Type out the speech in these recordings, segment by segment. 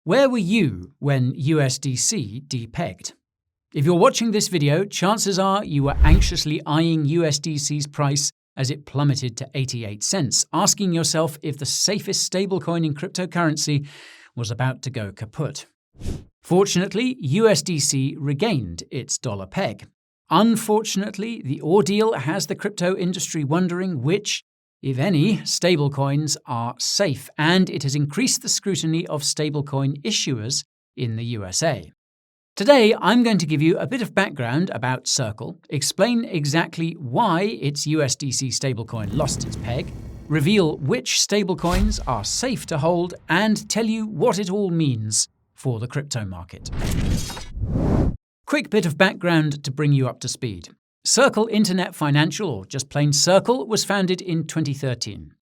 Where were you when USDC depegged? If you're watching this video, chances are you were anxiously eyeing USDC's price as it plummeted to 88 cents, asking yourself if the safest stablecoin in cryptocurrency was about to go kaput. Fortunately, USDC regained its dollar peg. Unfortunately, the ordeal has the crypto industry wondering which, if any, stablecoins are safe, and it has increased the scrutiny of stablecoin issuers in the USA. Today, I'm going to give you a bit of background about Circle, explain exactly why its USDC stablecoin lost its peg, reveal which stablecoins are safe to hold, and tell you what it all means for the crypto market. Quick bit of background to bring you up to speed. Circle Internet Financial, or just plain Circle, was founded in 2013.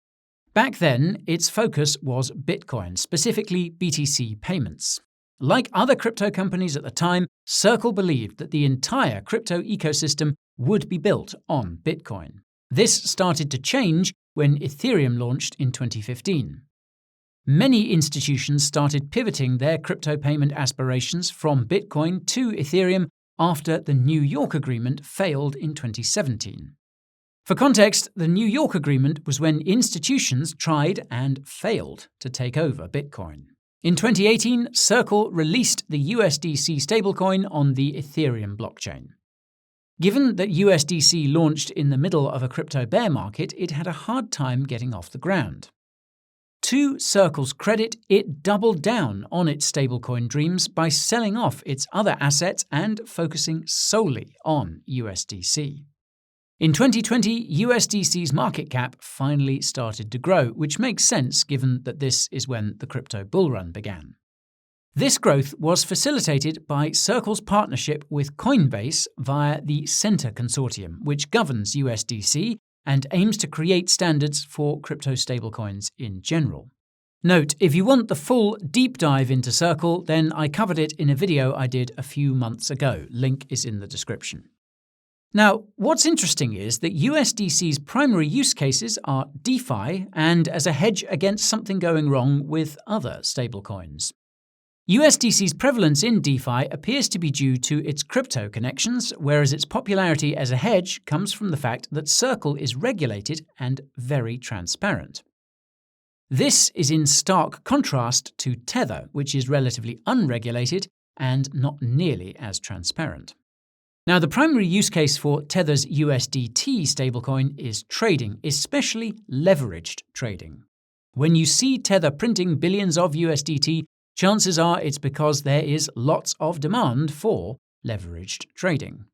Back then, its focus was Bitcoin, specifically BTC payments. Like other crypto companies at the time, Circle believed that the entire crypto ecosystem would be built on Bitcoin. This started to change when Ethereum launched in 2015. Many institutions started pivoting their crypto payment aspirations from Bitcoin to Ethereum after the New York Agreement failed in 2017. For context, the New York Agreement was when institutions tried and failed to take over Bitcoin. In 2018, Circle released the USDC stablecoin on the Ethereum blockchain. Given that USDC launched in the middle of a crypto bear market, it had a hard time getting off the ground. To Circle's credit, it doubled down on its stablecoin dreams by selling off its other assets and focusing solely on USDC. In 2020, USDC's market cap finally started to grow, which makes sense given that this is when the crypto bull run began. This growth was facilitated by Circle's partnership with Coinbase via the Center Consortium, which governs USDC and aims to create standards for crypto stablecoins in general. Note, if you want the full deep dive into Circle, then I covered it in a video I did a few months ago. Link is in the description. Now, what's interesting is that USDC's primary use cases are DeFi and as a hedge against something going wrong with other stablecoins. USDC's prevalence in DeFi appears to be due to its crypto connections, whereas its popularity as a hedge comes from the fact that Circle is regulated and very transparent. This is in stark contrast to Tether, which is relatively unregulated and not nearly as transparent. Now, the primary use case for Tether's USDT stablecoin is trading, especially leveraged trading. When you see Tether printing billions of USDT, chances are it's because there is lots of demand for leveraged trading.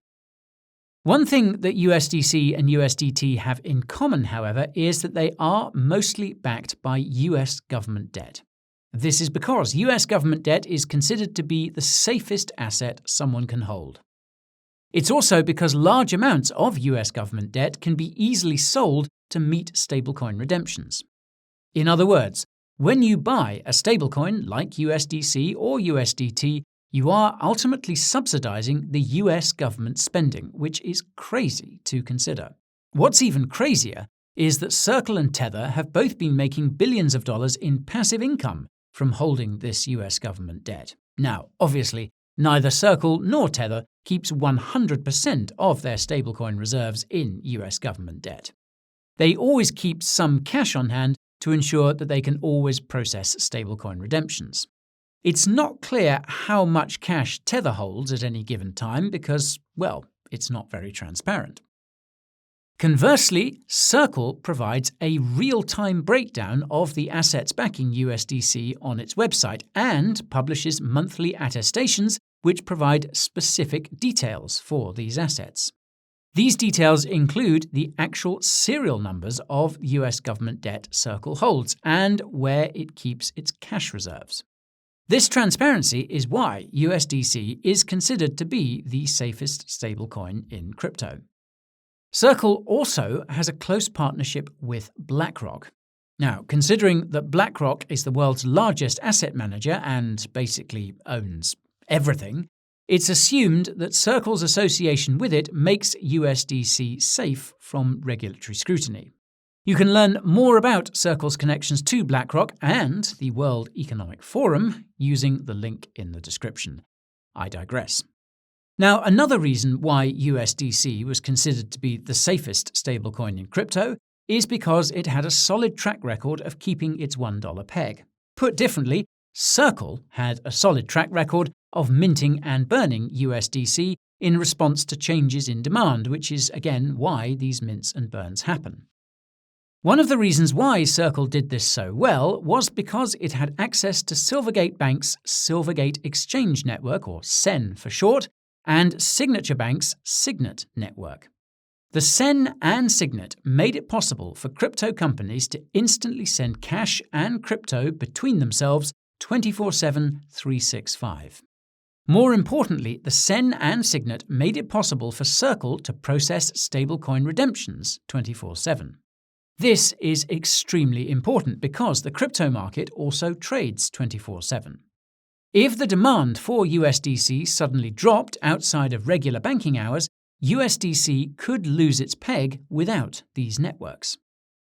One thing that USDC and USDT have in common, however, is that they are mostly backed by US government debt. This is because US government debt is considered to be the safest asset someone can hold. It's also because large amounts of US government debt can be easily sold to meet stablecoin redemptions. In other words, when you buy a stablecoin like USDC or USDT, you are ultimately subsidizing the US government spending, which is crazy to consider. What's even crazier is that Circle and Tether have both been making billions of dollars in passive income from holding this US government debt. Now, obviously, neither Circle nor Tether keeps 100% of their stablecoin reserves in US government debt. They always keep some cash on hand to ensure that they can always process stablecoin redemptions. It's not clear how much cash Tether holds at any given time because, well, it's not very transparent. Conversely, Circle provides a real-time breakdown of the assets backing USDC on its website and publishes monthly attestations which provide specific details for these assets. These details include the actual serial numbers of US government debt Circle holds and where it keeps its cash reserves. This transparency is why USDC is considered to be the safest stablecoin in crypto. Circle also has a close partnership with BlackRock. Now, considering that BlackRock is the world's largest asset manager and basically owns everything, it's assumed that Circle's association with it makes USDC safe from regulatory scrutiny. You can learn more about Circle's connections to BlackRock and the World Economic Forum using the link in the description. I digress. Now, another reason why USDC was considered to be the safest stablecoin in crypto is because it had a solid track record of keeping its $1 peg. Put differently, Circle had a solid track record of minting and burning USDC in response to changes in demand, which is again why these mints and burns happen. One of the reasons why Circle did this so well was because it had access to Silvergate Bank's Silvergate Exchange Network, or SEN for short, and Signature Bank's Signet network. The SEN and Signet made it possible for crypto companies to instantly send cash and crypto between themselves 24/7, 365. More importantly, the SEN and Signet made it possible for Circle to process stablecoin redemptions 24/7. This is extremely important because the crypto market also trades 24/7. If the demand for USDC suddenly dropped outside of regular banking hours, USDC could lose its peg without these networks.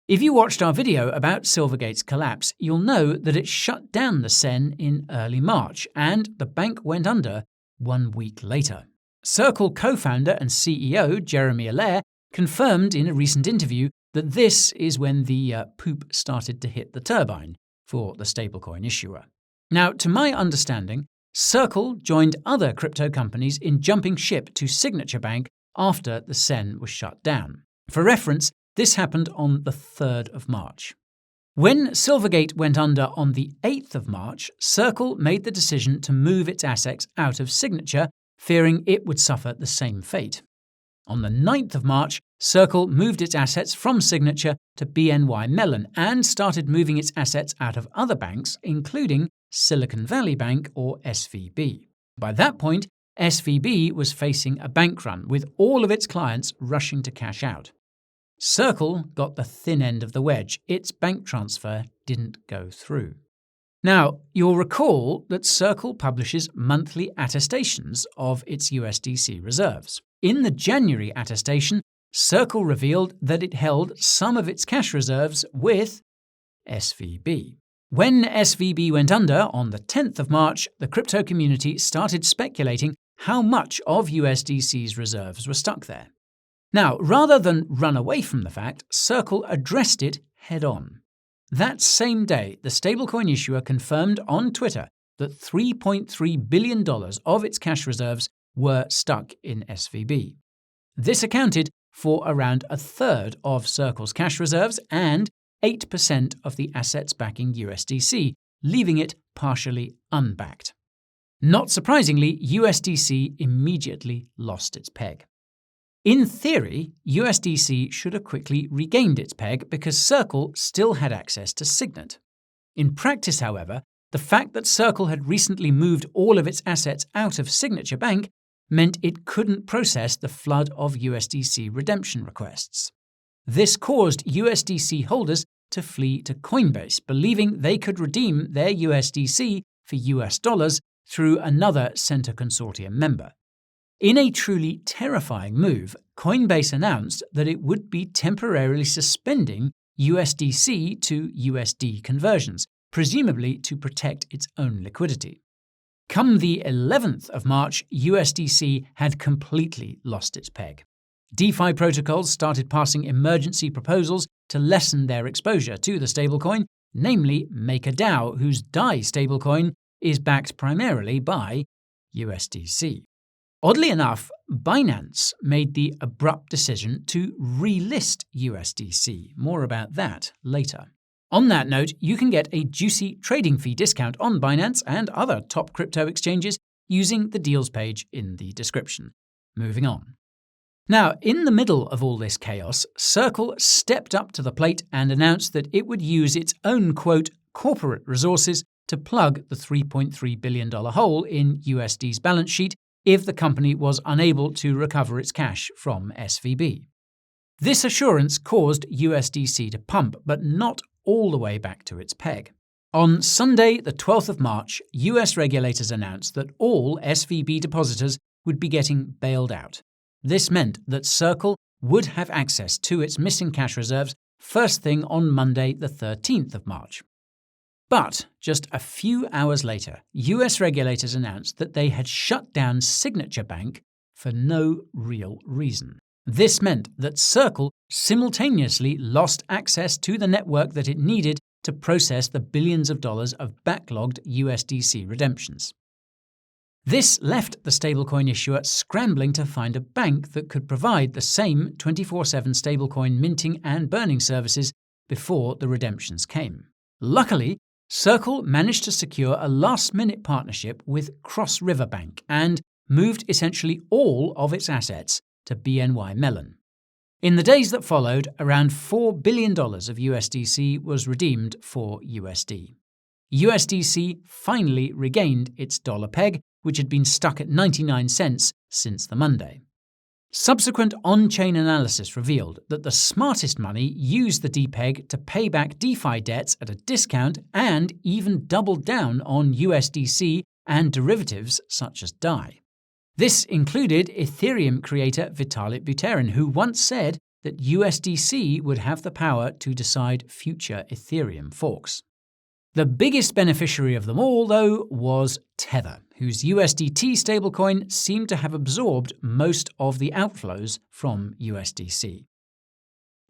If you watched our video about Silvergate's collapse, you'll know that it shut down the SEN in early March, and the bank went under 1 week later. Circle co-founder and CEO Jeremy Allaire confirmed in a recent interview that this is when the poop started to hit the turbine for the stablecoin issuer. Now, to my understanding, Circle joined other crypto companies in jumping ship to Signature Bank after the SEN was shut down. For reference, this happened on the 3rd of March. When Silvergate went under on the 8th of March, Circle made the decision to move its assets out of Signature, fearing it would suffer the same fate. On the 9th of March, Circle moved its assets from Signature to BNY Mellon and started moving its assets out of other banks, including Silicon Valley Bank, or SVB. By that point, SVB was facing a bank run, with all of its clients rushing to cash out. Circle got the thin end of the wedge. Its bank transfer didn't go through. Now, you'll recall that Circle publishes monthly attestations of its USDC reserves. In the January attestation, Circle revealed that it held some of its cash reserves with SVB. When SVB went under on the 10th of March, the crypto community started speculating how much of USDC's reserves were stuck there. Now, rather than run away from the fact, Circle addressed it head-on. That same day, the stablecoin issuer confirmed on Twitter that $3.3 billion of its cash reserves were stuck in SVB. This accounted for around a third of Circle's cash reserves and 8% of the assets backing USDC, leaving it partially unbacked. Not surprisingly, USDC immediately lost its peg. In theory, USDC should have quickly regained its peg because Circle still had access to Signet. In practice, however, the fact that Circle had recently moved all of its assets out of Signature Bank meant it couldn't process the flood of USDC redemption requests. This caused USDC holders to flee to Coinbase, believing they could redeem their USDC for US dollars through another Center Consortium member. In a truly terrifying move, Coinbase announced that it would be temporarily suspending USDC to USD conversions, presumably to protect its own liquidity. Come the 11th of March, USDC had completely lost its peg. DeFi protocols started passing emergency proposals to lessen their exposure to the stablecoin, namely MakerDAO, whose DAI stablecoin is backed primarily by USDC. Oddly enough, Binance made the abrupt decision to relist USDC. More about that later. On that note, you can get a juicy trading fee discount on Binance and other top crypto exchanges using the deals page in the description. Moving on. Now, in the middle of all this chaos, Circle stepped up to the plate and announced that it would use its own, quote, corporate resources to plug the $3.3 billion hole in USD's balance sheet if the company was unable to recover its cash from SVB. This assurance caused USDC to pump, but not all the way back to its peg. On Sunday, the 12th of March, US regulators announced that all SVB depositors would be getting bailed out. This meant that Circle would have access to its missing cash reserves first thing on Monday, the 13th of March. But just a few hours later, US regulators announced that they had shut down Signature Bank for no real reason. This meant that Circle simultaneously lost access to the network that it needed to process the billions of dollars of backlogged USDC redemptions. This left the stablecoin issuer scrambling to find a bank that could provide the same 24/7 stablecoin minting and burning services before the redemptions came. Luckily, Circle managed to secure a last-minute partnership with Cross River Bank and moved essentially all of its assets to BNY Mellon. In the days that followed, around $4 billion of USDC was redeemed for USD. USDC finally regained its dollar peg, which had been stuck at 99 cents since the Monday. Subsequent on-chain analysis revealed that the smartest money used the Depeg to pay back DeFi debts at a discount and even doubled down on USDC and derivatives such as DAI. This included Ethereum creator Vitalik Buterin, who once said that USDC would have the power to decide future Ethereum forks. The biggest beneficiary of them all, though, was Tether, whose USDT stablecoin seemed to have absorbed most of the outflows from USDC.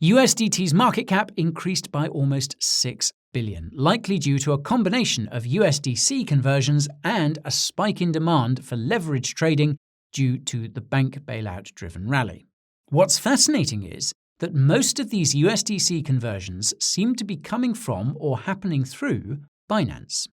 USDT's market cap increased by almost $6 billion, likely due to a combination of USDC conversions and a spike in demand for leverage trading due to the bank bailout-driven rally. What's fascinating is that most of these USDC conversions seem to be coming from or happening through Binance.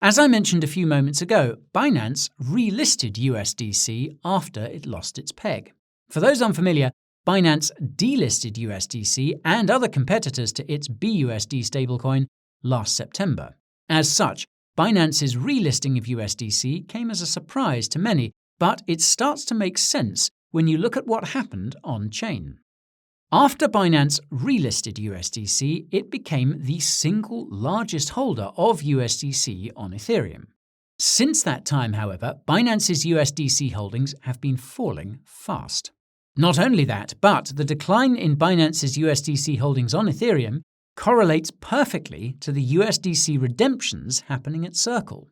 As I mentioned a few moments ago, Binance relisted USDC after it lost its peg. For those unfamiliar, Binance delisted USDC and other competitors to its BUSD stablecoin last September. As such, Binance's relisting of USDC came as a surprise to many, but it starts to make sense when you look at what happened on-chain. After Binance relisted USDC, it became the single largest holder of USDC on Ethereum. Since that time, however, Binance's USDC holdings have been falling fast. Not only that, but the decline in Binance's USDC holdings on Ethereum correlates perfectly to the USDC redemptions happening at Circle.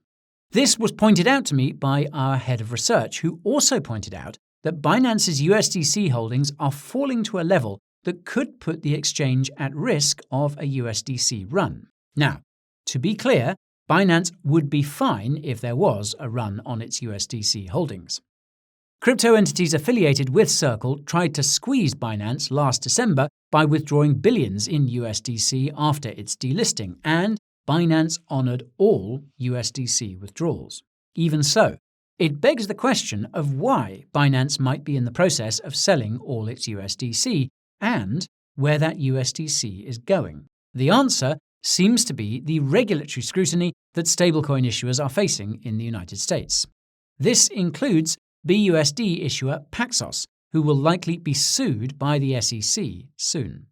This was pointed out to me by our head of research, who also pointed out that Binance's USDC holdings are falling to a level that could put the exchange at risk of a USDC run. Now, to be clear, Binance would be fine if there was a run on its USDC holdings. Crypto entities affiliated with Circle tried to squeeze Binance last December by withdrawing billions in USDC after its delisting, and Binance honored all USDC withdrawals. Even so, it begs the question of why Binance might be in the process of selling all its USDC and where that USDC is going. The answer seems to be the regulatory scrutiny that stablecoin issuers are facing in the United States. This includes BUSD issuer Paxos, who will likely be sued by the SEC soon.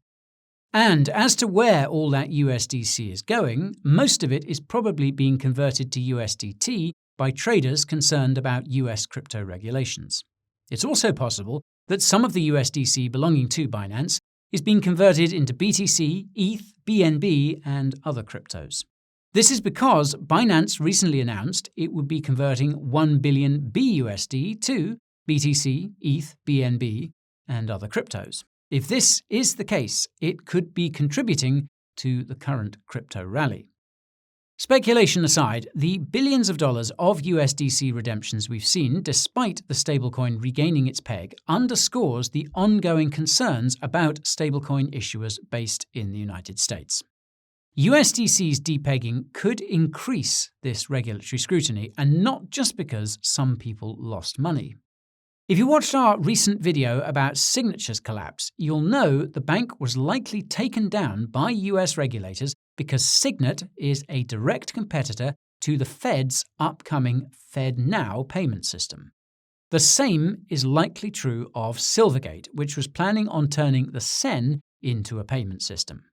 And as to where all that USDC is going, most of it is probably being converted to USDT by traders concerned about US crypto regulations. It's also possible that some of the USDC belonging to Binance is being converted into BTC, ETH, BNB, and other cryptos. This is because Binance recently announced it would be converting 1 billion BUSD to BTC, ETH, BNB, and other cryptos. If this is the case, it could be contributing to the current crypto rally. Speculation aside, the billions of dollars of USDC redemptions we've seen, despite the stablecoin regaining its peg, underscores the ongoing concerns about stablecoin issuers based in the United States. USDC's depegging could increase this regulatory scrutiny, and not just because some people lost money. If you watched our recent video about Signature's collapse, you'll know the bank was likely taken down by US regulators because Signet is a direct competitor to the Fed's upcoming FedNow payment system. The same is likely true of Silvergate, which was planning on turning the SEN into a payment system.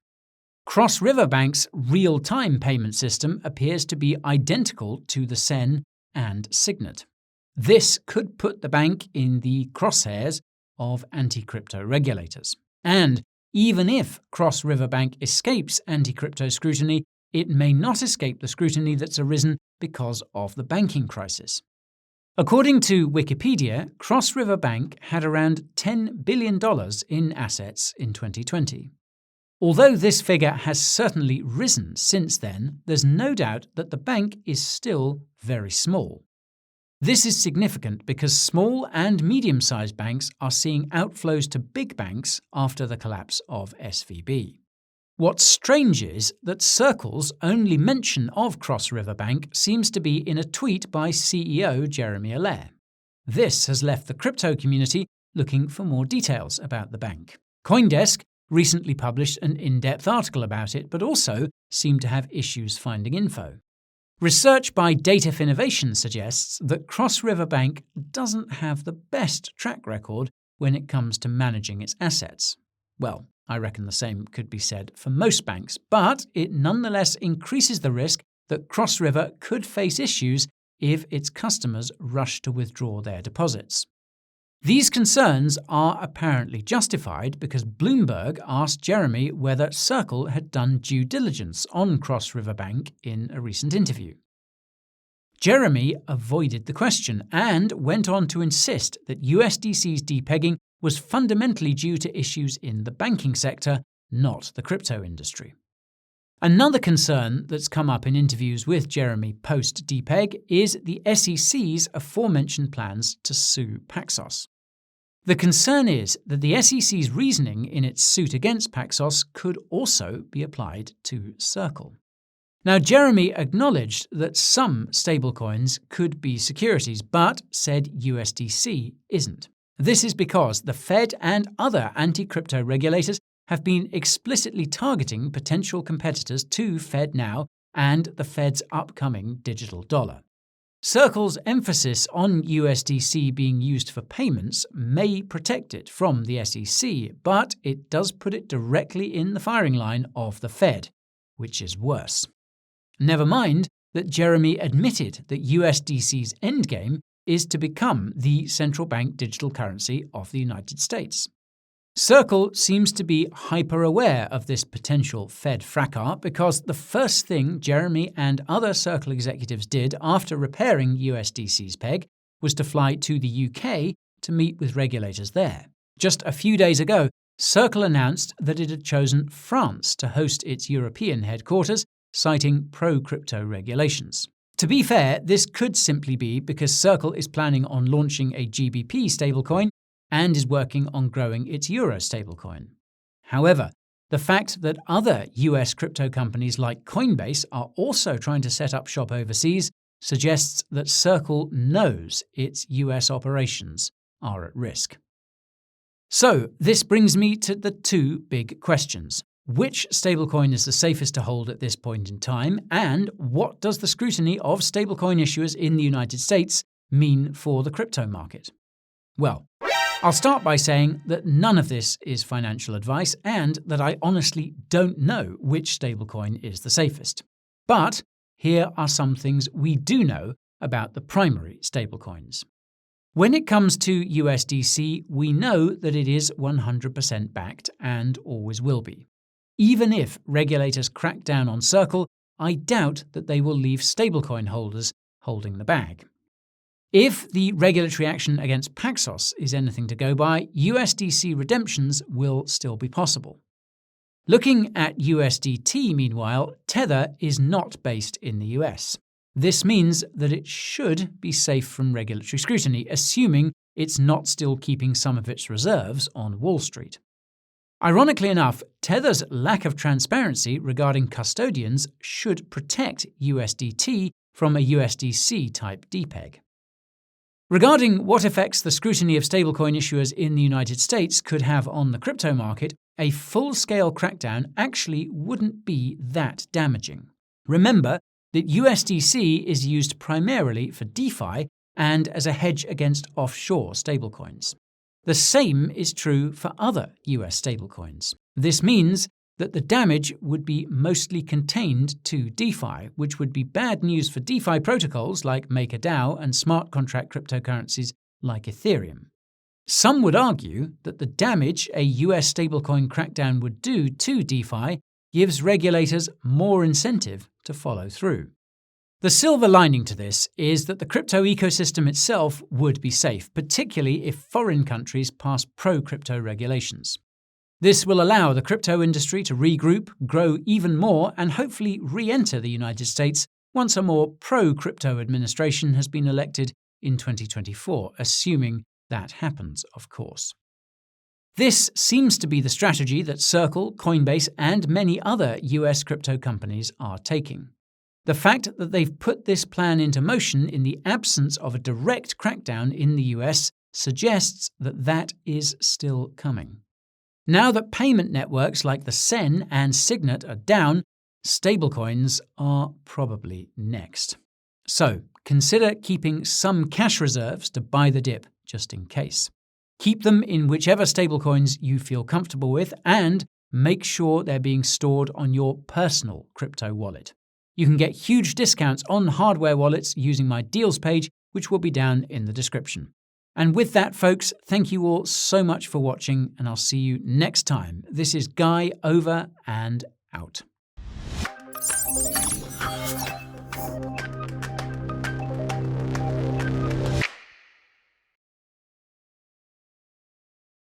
Cross River Bank's real-time payment system appears to be identical to the SEN and Signet. This could put the bank in the crosshairs of anti-crypto regulators. And Even if Cross River Bank escapes anti-crypto scrutiny, it may not escape the scrutiny that's arisen because of the banking crisis. According to Wikipedia, Cross River Bank had around $10 billion in assets in 2020. Although this figure has certainly risen since then, there's no doubt that the bank is still very small. This is significant because small and medium-sized banks are seeing outflows to big banks after the collapse of SVB. What's strange is that Circle's only mention of Cross River Bank seems to be in a tweet by CEO Jeremy Allaire. This has left the crypto community looking for more details about the bank. CoinDesk recently published an in-depth article about it, but also seemed to have issues finding info. Research by Data Innovation suggests that Cross River Bank doesn't have the best track record when it comes to managing its assets. Well, I reckon the same could be said for most banks, but it nonetheless increases the risk that Cross River could face issues if its customers rush to withdraw their deposits. These concerns are apparently justified because Bloomberg asked Jeremy whether Circle had done due diligence on Cross River Bank in a recent interview. Jeremy avoided the question and went on to insist that USDC's depegging was fundamentally due to issues in the banking sector, not the crypto industry. Another concern that's come up in interviews with Jeremy post-Depeg is the SEC's aforementioned plans to sue Paxos. The concern is that the SEC's reasoning in its suit against Paxos could also be applied to Circle. Now, Jeremy acknowledged that some stablecoins could be securities, but said USDC isn't. This is because the Fed and other anti-crypto regulators have been explicitly targeting potential competitors to FedNow and the Fed's upcoming digital dollar. Circle's emphasis on USDC being used for payments may protect it from the SEC, but it does put it directly in the firing line of the Fed, which is worse. Never mind that Jeremy admitted that USDC's endgame is to become the central bank digital currency of the United States. Circle seems to be hyper-aware of this potential Fed fracas because the first thing Jeremy and other Circle executives did after repairing USDC's peg was to fly to the UK to meet with regulators there. Just a few days ago, Circle announced that it had chosen France to host its European headquarters, citing pro-crypto regulations. To be fair, this could simply be because Circle is planning on launching a GBP stablecoin and is working on growing its Euro stablecoin. However, the fact that other US crypto companies like Coinbase are also trying to set up shop overseas suggests that Circle knows its US operations are at risk. So, this brings me to the two big questions. Which stablecoin is the safest to hold at this point in time, and what does the scrutiny of stablecoin issuers in the United States mean for the crypto market? Well, I'll start by saying that none of this is financial advice and that I honestly don't know which stablecoin is the safest. But here are some things we do know about the primary stablecoins. When it comes to USDC, we know that it is 100% backed and always will be. Even if regulators crack down on Circle, I doubt that they will leave stablecoin holders holding the bag. If the regulatory action against Paxos is anything to go by, USDC redemptions will still be possible. Looking at USDT, meanwhile, Tether is not based in the US. This means that it should be safe from regulatory scrutiny, assuming it's not still keeping some of its reserves on Wall Street. Ironically enough, Tether's lack of transparency regarding custodians should protect USDT from a USDC-type Depeg. Regarding what effects the scrutiny of stablecoin issuers in the United States could have on the crypto market, a full-scale crackdown actually wouldn't be that damaging. Remember that USDC is used primarily for DeFi and as a hedge against offshore stablecoins. The same is true for other US stablecoins. This means that the damage would be mostly contained to DeFi, which would be bad news for DeFi protocols like MakerDAO and smart contract cryptocurrencies like Ethereum. Some would argue that the damage a US stablecoin crackdown would do to DeFi gives regulators more incentive to follow through. The silver lining to this is that the crypto ecosystem itself would be safe, particularly if foreign countries pass pro-crypto regulations. This will allow the crypto industry to regroup, grow even more, and hopefully re-enter the United States once a more pro-crypto administration has been elected in 2024, assuming that happens, of course. This seems to be the strategy that Circle, Coinbase, and many other US crypto companies are taking. The fact that they've put this plan into motion in the absence of a direct crackdown in the US suggests that that is still coming. Now that payment networks like the SEN and Signet are down, stablecoins are probably next. So, consider keeping some cash reserves to buy the dip, just in case. Keep them in whichever stablecoins you feel comfortable with, and make sure they're being stored on your personal crypto wallet. You can get huge discounts on hardware wallets using my deals page, which will be down in the description. And with that, folks, thank you all so much for watching, and I'll see you next time. This is Guy, over and out.